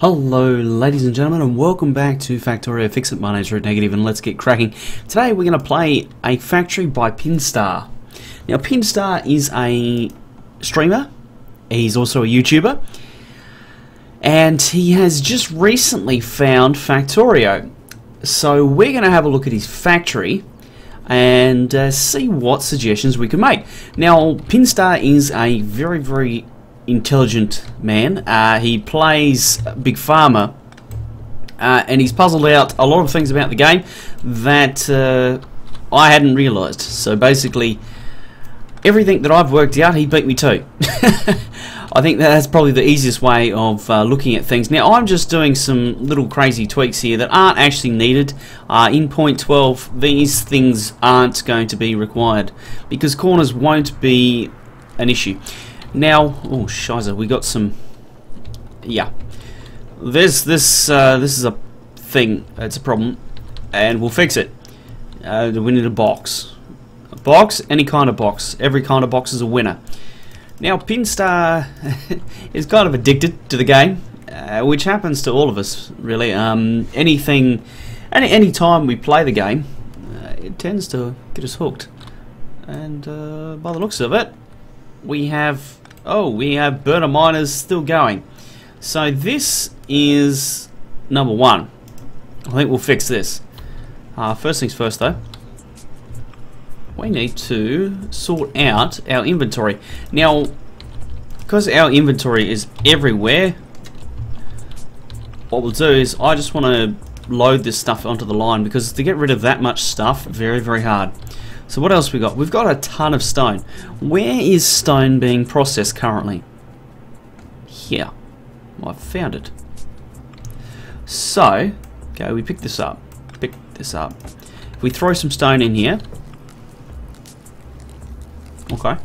Hello ladies and gentlemen, and welcome back to Factorio Fixit. My name's Red Negative and let's get cracking. Today we're going to play a factory by Pinstar. Now Pinstar is a streamer, he's also a YouTuber, and he has just recently found Factorio. So we're going to have a look at his factory and see what suggestions we can make. Now Pinstar is a very intelligent man. He plays Big Pharma, and he's puzzled out a lot of things about the game that I hadn't realised. So basically, everything that I've worked out, he beat me to. I think that's probably the easiest way of looking at things. Now, I'm just doing some little crazy tweaks here that aren't actually needed. In point 12, these things aren't going to be required because corners won't be an issue. Now, oh shiza, we got some. Yeah, this is a thing. It's a problem, and we'll fix it. We need a box. A box, any kind of box. Every kind of box is a winner. Now, Pinstar is kind of addicted to the game, which happens to all of us, really. Any time we play the game, it tends to get us hooked. And by the looks of it, we have burner miners still going. So this is number one. I think we'll fix this. First things first though, we need to sort out our inventory. Now, because our inventory is everywhere, what we'll do is I just want to load this stuff onto the line, because to get rid of that much stuff, very hard. So what else we got? We've got a ton of stone. Where is stone being processed currently? Here. Well, I've found it. So, okay, we pick this up. If we throw some stone in here. Okay.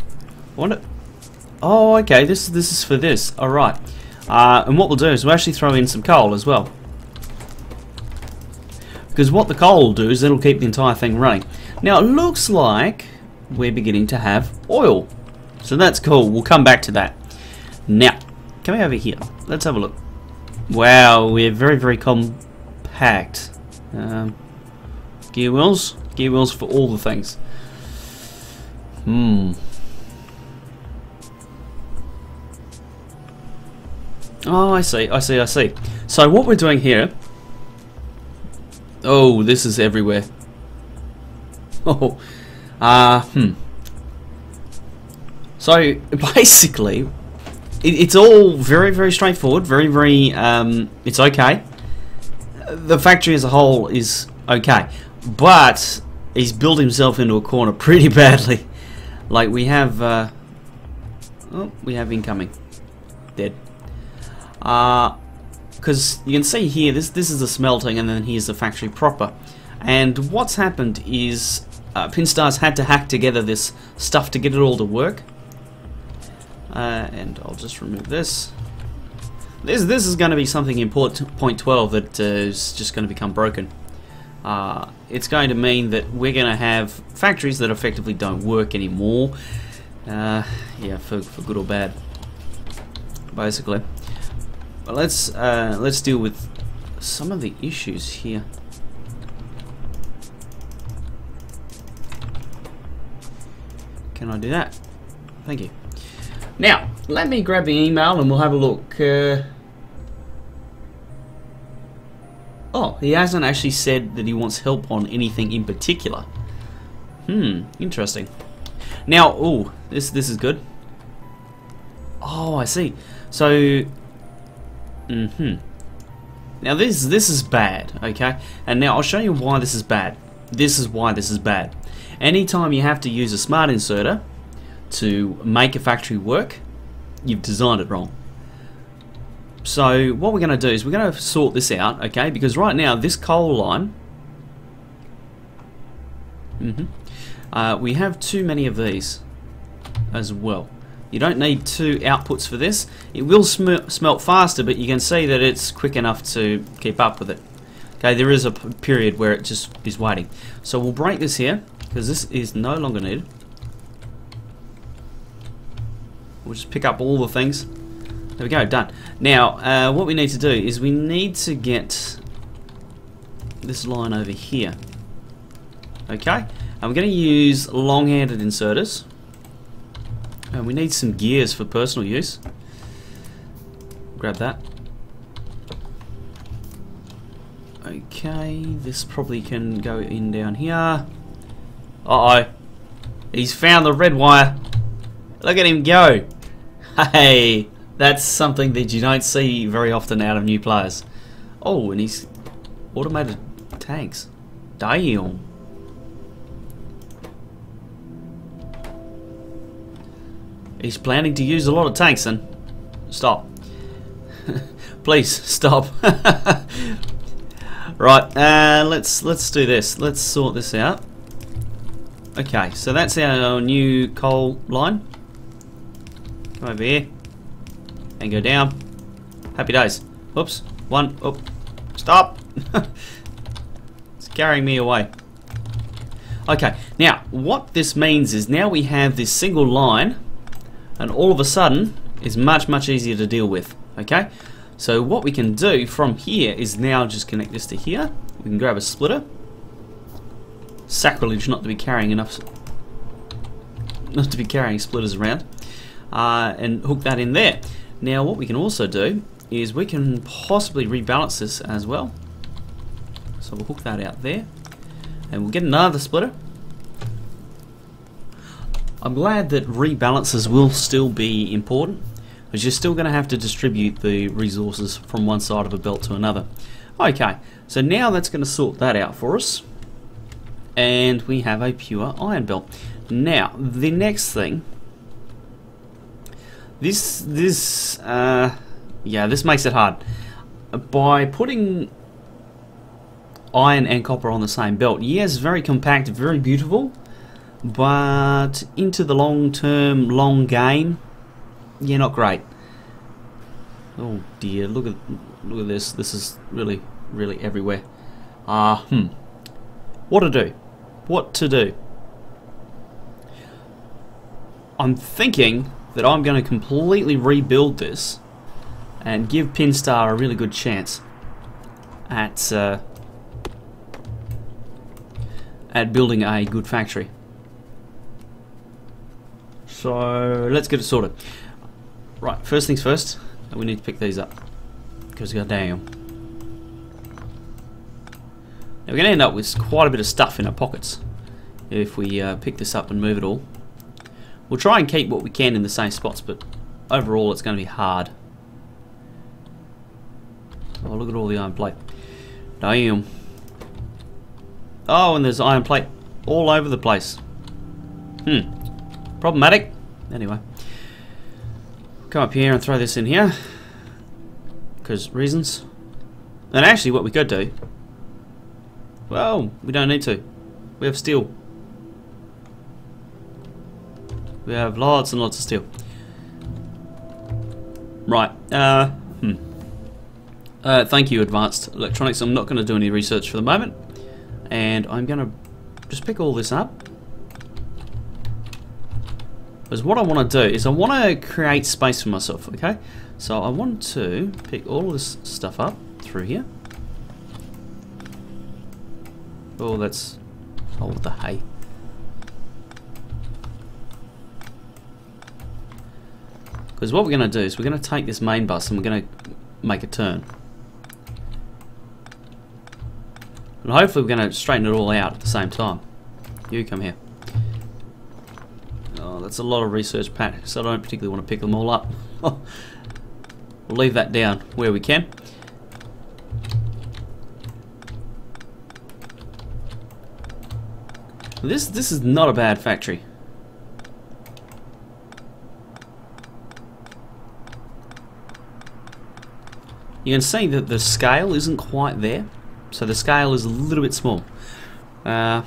Oh, okay, this is for this. Alright. And what we'll do is we'll actually throw in some coal as well. Because what the coal will do is it'll keep the entire thing running. Now it looks like we're beginning to have oil. So that's cool. We'll come back to that. Now, come over here. Let's have a look. Wow, we're very compact. Gear wheels for all the things. Oh, I see. So what we're doing here. Oh, this is everywhere. Oh, So basically, it's all very straightforward. It's okay. The factory as a whole is okay, but he's built himself into a corner pretty badly. Like we have, we have incoming, dead. Because you can see here, this is the smelting, and then here's the factory proper. And what's happened is Pinstar's had to hack together this stuff to get it all to work. And I'll just remove this. This is going to be something in point 12 that is just going to become broken. It's going to mean that we're going to have factories that effectively don't work anymore. Yeah, for good or bad, basically. But let's deal with some of the issues here. Can I do that? Thank you. Now, let me grab the email and we'll have a look. Oh, he hasn't actually said that he wants help on anything in particular. Interesting. Now, oh, this is good. Oh, I see. So, now this is bad, okay? And now I'll show you why this is bad. This is why this is bad. Anytime you have to use a smart inserter to make a factory work, you've designed it wrong. So what we're going to do is we're going to sort this out, okay? Because right now this coal line, we have too many of these as well. You don't need two outputs for this. It will smelt faster, but you can see that it's quick enough to keep up with it. Okay, there is a period where it just is waiting. So we'll break this here, because this is no longer needed. We'll just pick up all the things. There we go, done. Now, what we need to do is we need to get this line over here. Okay? And we're going to use long-handed inserters. And we need some gears for personal use. Grab that. Okay, this probably can go in down here. Uh-oh. He's found the red wire. Look at him go. Hey, that's something that you don't see very often out of new players. Oh, and he's automated tanks. Damn. He's planning to use a lot of tanks then. Stop. Please stop. Right, let's do this. Let's sort this out. Okay, so that's our new coal line. Come over here and go down. Happy days. Oops, one. Oh, stop. It's carrying me away. Okay, now what this means is now we have this single line, and all of a sudden it's much easier to deal with. Okay, so what we can do from here is now just connect this to here. We can grab a splitter. Sacrilege not to be carrying splitters around, and hook that in there. Now what we can also do is we can possibly rebalance this as well. So we'll hook that out there, and we'll get another splitter. I'm glad that rebalances will still be important, because you're still going to have to distribute the resources from one side of a belt to another. Okay, so now that's going to sort that out for us, and we have a pure iron belt. Now the next thing, this makes it hard. By putting iron and copper on the same belt, yes, very compact, very beautiful, but into the long-term, long game, yeah, not great. Oh dear, look at this. This is really everywhere. What to do? What to do? I'm thinking that I'm going to completely rebuild this and give Pinstar a really good chance at building a good factory. So let's get it sorted. Right, first things first, we need to pick these up, because goddamn. Now we're going to end up with quite a bit of stuff in our pockets if we pick this up and move it all. We'll try and keep what we can in the same spots, but overall it's going to be hard. Oh, look at all the iron plate. Damn. Oh, and there's iron plate all over the place. Problematic. Anyway. Come up here and throw this in here, because reasons. And actually what we could do, well, we don't need to. We have steel. We have lots and lots of steel. Right. Thank you, Advanced Electronics. I'm not going to do any research for the moment, and I'm going to just pick all this up. Because what I want to do is I want to create space for myself, okay? So I want to pick all of this stuff up through here. Oh, that's... oh, what the hay. Because what we're going to do is we're going to take this main bus and we're going to make a turn. And hopefully we're going to straighten it all out at the same time. You come here. Oh, that's a lot of research packs, so I don't particularly want to pick them all up. We'll leave that down where we can. This is not a bad factory. You can see that the scale isn't quite there, so the scale is a little bit small. What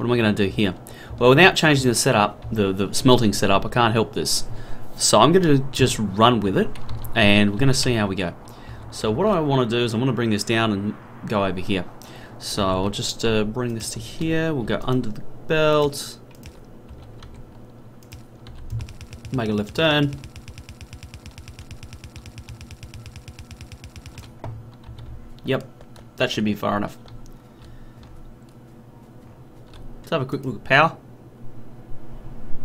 am I going to do here? Well, without changing the setup, the smelting setup, I can't help this. So I'm going to just run with it, and we're going to see how we go. So what I want to do is I want to bring this down and go over here. So I'll just bring this to here. We'll go under the belt. Make a left turn. Yep, that should be far enough. Let's have a quick look at power.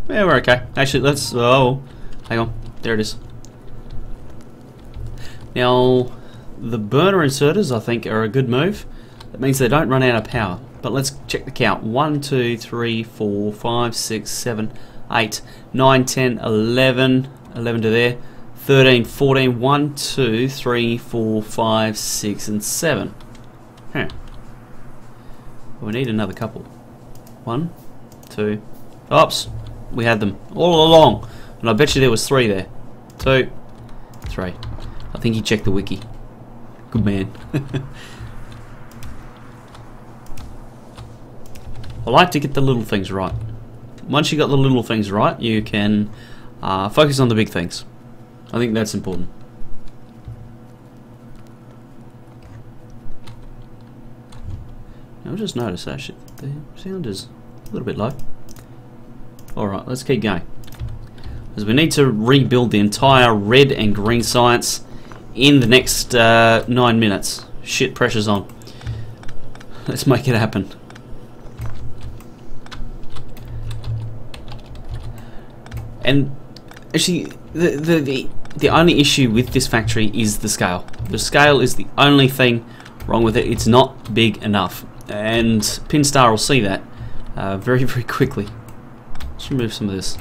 Yeah, we're okay. Actually, let's... Oh, hang on. There it is. Now, the burner inserters, I think, are a good move. That means they don't run out of power. But let's check the count. 1, 2, 3, 4, 5, 6, 7, 8, 9, 10, 11. 11 to there. 13, 14, 1, 2, 3, 4, 5, 6, and 7. Huh. We need another couple. 1, 2. Oops. We had them all along. And I bet you there was 3 there. 2, 3. I think he checked the wiki. Good man. I like to get the little things right. Once you got the little things right, you can focus on the big things. I think that's important. I'll just notice actually the sound is a little bit low. Alright, let's keep going. Because we need to rebuild the entire red and green science in the next 9 minutes. Shit, pressure's on. Let's make it happen. And actually, the only issue with this factory is the scale. The scale is the only thing wrong with it. It's not big enough. And Pinstar will see that very, very quickly. Let's remove some of this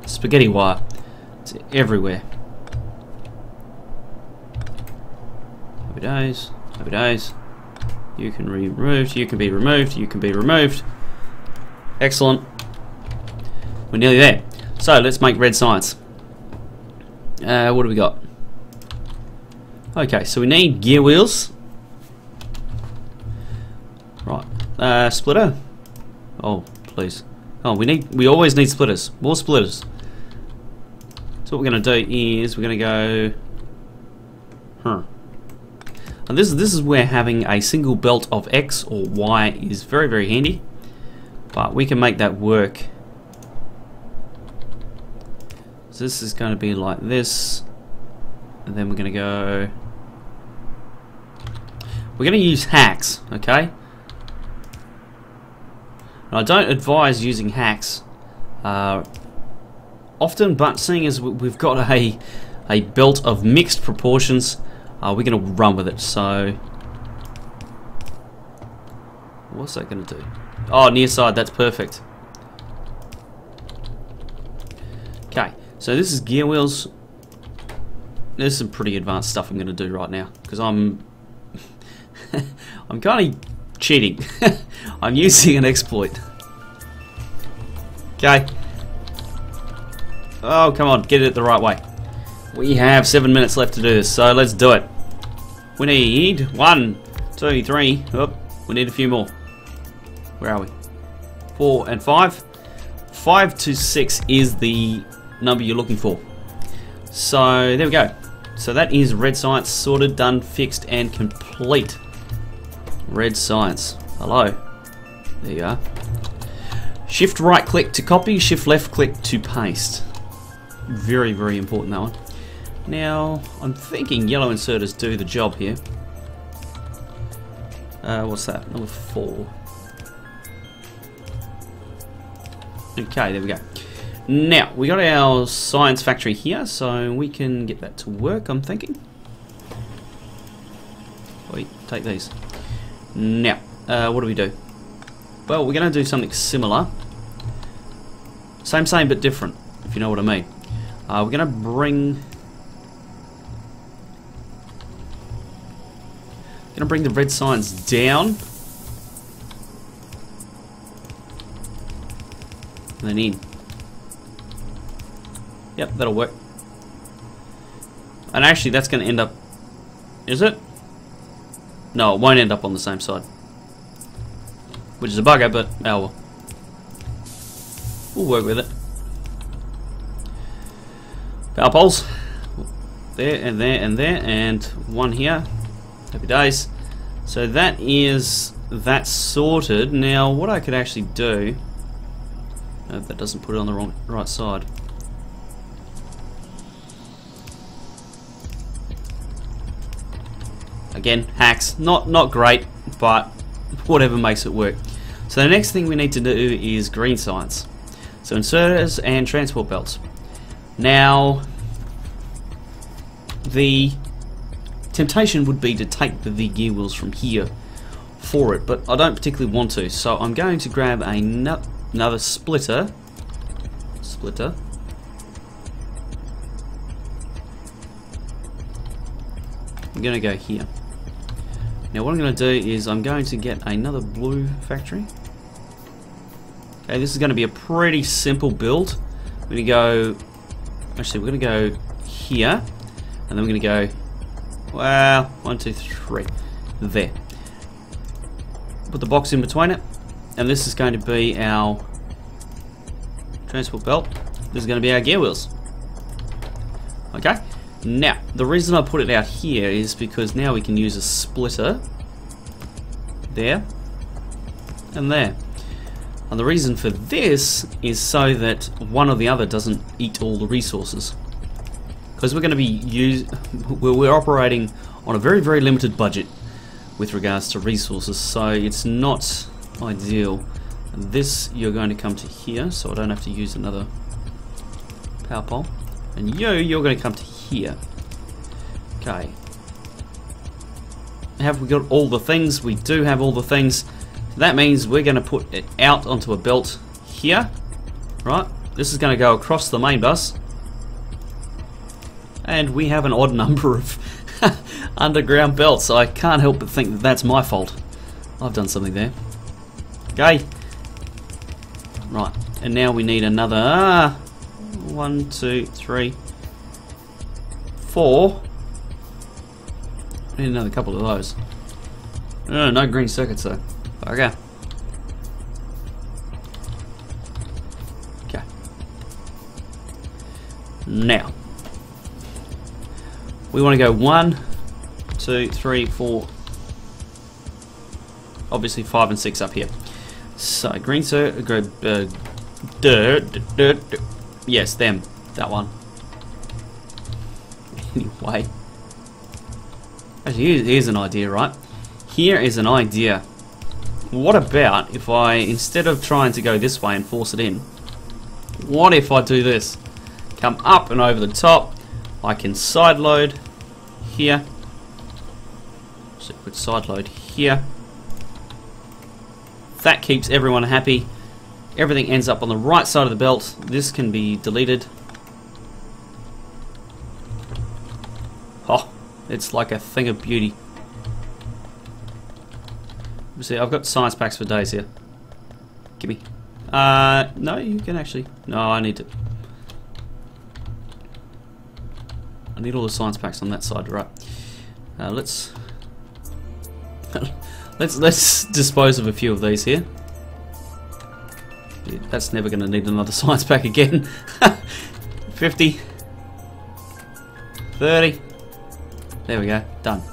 spaghetti wire. It's everywhere. Happy days. Happy days. You can be removed. You can be removed. You can be removed. Excellent. We're nearly there. So let's make red science. What do we got? Okay, so we need gear wheels. Right. Splitter. Oh, please. Oh, we always need splitters. More splitters. So what we're going to do is we're going to go... And this is where having a single belt of X or Y is very, very handy. But we can make that work. So this is going to be like this. And then we're going to go... We're going to use hacks, okay? And I don't advise using hacks often, but seeing as we've got a belt of mixed proportions, we're going to run with it. So what's that going to do? Oh, near side, that's perfect. Okay, so this is gear wheels. There's some pretty advanced stuff I'm going to do right now because I'm I'm kind of cheating. I'm using an exploit. Okay. Oh, come on, get it the right way. We have 7 minutes left to do this, so let's do it. We need 1, 2, 3. Oh, we need a few more. Where are we? 4 and 5. 5 to 6 is the number you're looking for. So there we go. So that is red science sorted, done, fixed, and complete. Red science. Hello. There you are. Shift right click to copy, shift left click to paste. Very, very important, that one. Now, I'm thinking yellow inserters do the job here. What's that? Number 4. Okay, there we go. Now, we got our science factory here, so we can get that to work, I'm thinking. Wait, take these. Now, what do we do? Well, we're going to do something similar. Same, but different, if you know what I mean. We're going to bring... the red science down. And then in. Yep, that'll work. And actually, that's going to end up... Is it? No, it won't end up on the same side. Which is a bugger, but oh well. We'll work with it. Power poles. There, and there, and there, and one here. Happy days. So that is that sorted. Now, what I could actually do... No, that doesn't put it on the right side. Again, hacks, not great, but whatever makes it work. So the next thing we need to do is green signs. So inserters and transport belts. Now, the temptation would be to take the gear wheels from here for it, but I don't particularly want to, so I'm going to grab another splitter. I'm going to go here. Now what I'm going to do is I'm going to get another blue factory. Okay, this is going to be a pretty simple build. We're going to go, actually we're going to go here, and then we're going to go, well, 1, 2, 3, there. Put the box in between it, and this is going to be our transport belt. This is going to be our gear wheels. Okay. Now, the reason I put it out here is because now we can use a splitter there and there. And the reason for this is so that one or the other doesn't eat all the resources. Because we're going to be we're operating on a very, very limited budget with regards to resources, so it's not ideal. And this you're going to come to here, so I don't have to use another power pole. And you're going to come to here. Okay. Have we got all the things? We do have all the things. That means we're going to put it out onto a belt here. Right? This is going to go across the main bus. And we have an odd number of underground belts. I can't help but think that that's my fault. I've done something there. Okay. Right. And now we need another 1, 2, 3, 4. I need another couple of those. No green circuits though. Okay. Okay. Now we want to go 1, 2, 3, 4. Obviously 5 and 6 up here. So green circuit. Yes, them. That one. Anyway. Actually, here's an idea, right? Here is an idea. What about if I, instead of trying to go this way and force it in, what if I do this? Come up and over the top. I can side load here. So put side load here. That keeps everyone happy. Everything ends up on the right side of the belt. This can be deleted. Oh, it's like a thing of beauty. See, I've got science packs for days here. Gimme. No, you can actually. No, I need all the science packs on that side, right? Let's dispose of a few of these here. Yeah, that's never going to need another science pack again. 50, 30. There we go. Done.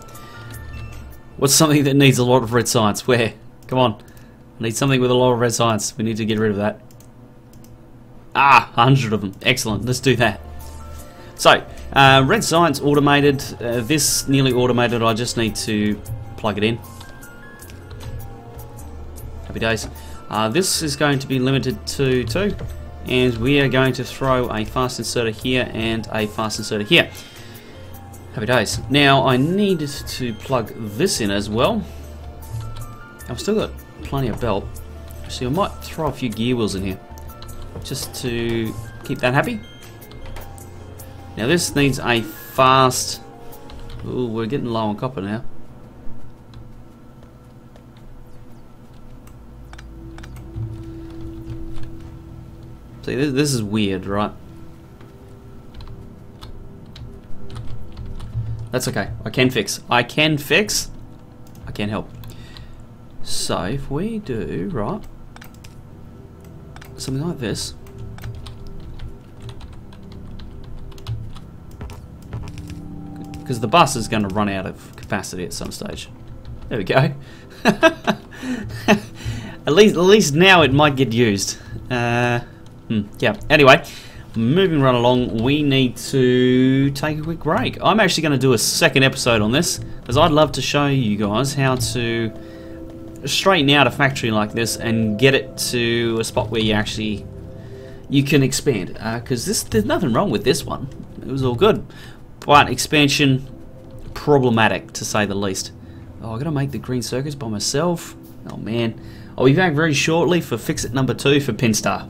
What's something that needs a lot of red science? Where? Come on. I need something with a lot of red science. We need to get rid of that. 100 of them. Excellent. Let's do that. So, red science automated. This nearly automated. I just need to plug it in. Happy days. This is going to be limited to 2. And we are going to throw a fast inserter here and a fast inserter here. Happy days. Now I need to plug this in as well. I've still got plenty of belt. Actually, I might throw a few gear wheels in here just to keep that happy. Now this needs a fast. Ooh, we're getting low on copper now. See, this is weird, right? That's okay. I can fix. I can fix. I can help. So if we do right something like this, because the bus is going to run out of capacity at some stage. There we go. At least now it might get used. Yeah. Anyway, moving right along, we need to take a quick break. I'm actually going to do a second episode on this, because I'd love to show you guys how to straighten out a factory like this and get it to a spot where you can expand. Because there's nothing wrong with this one. It was all good. But expansion, problematic to say the least. Oh, I got to make the green circuits by myself. Oh man. I'll be back very shortly for Fixit number 2 for Pinstar.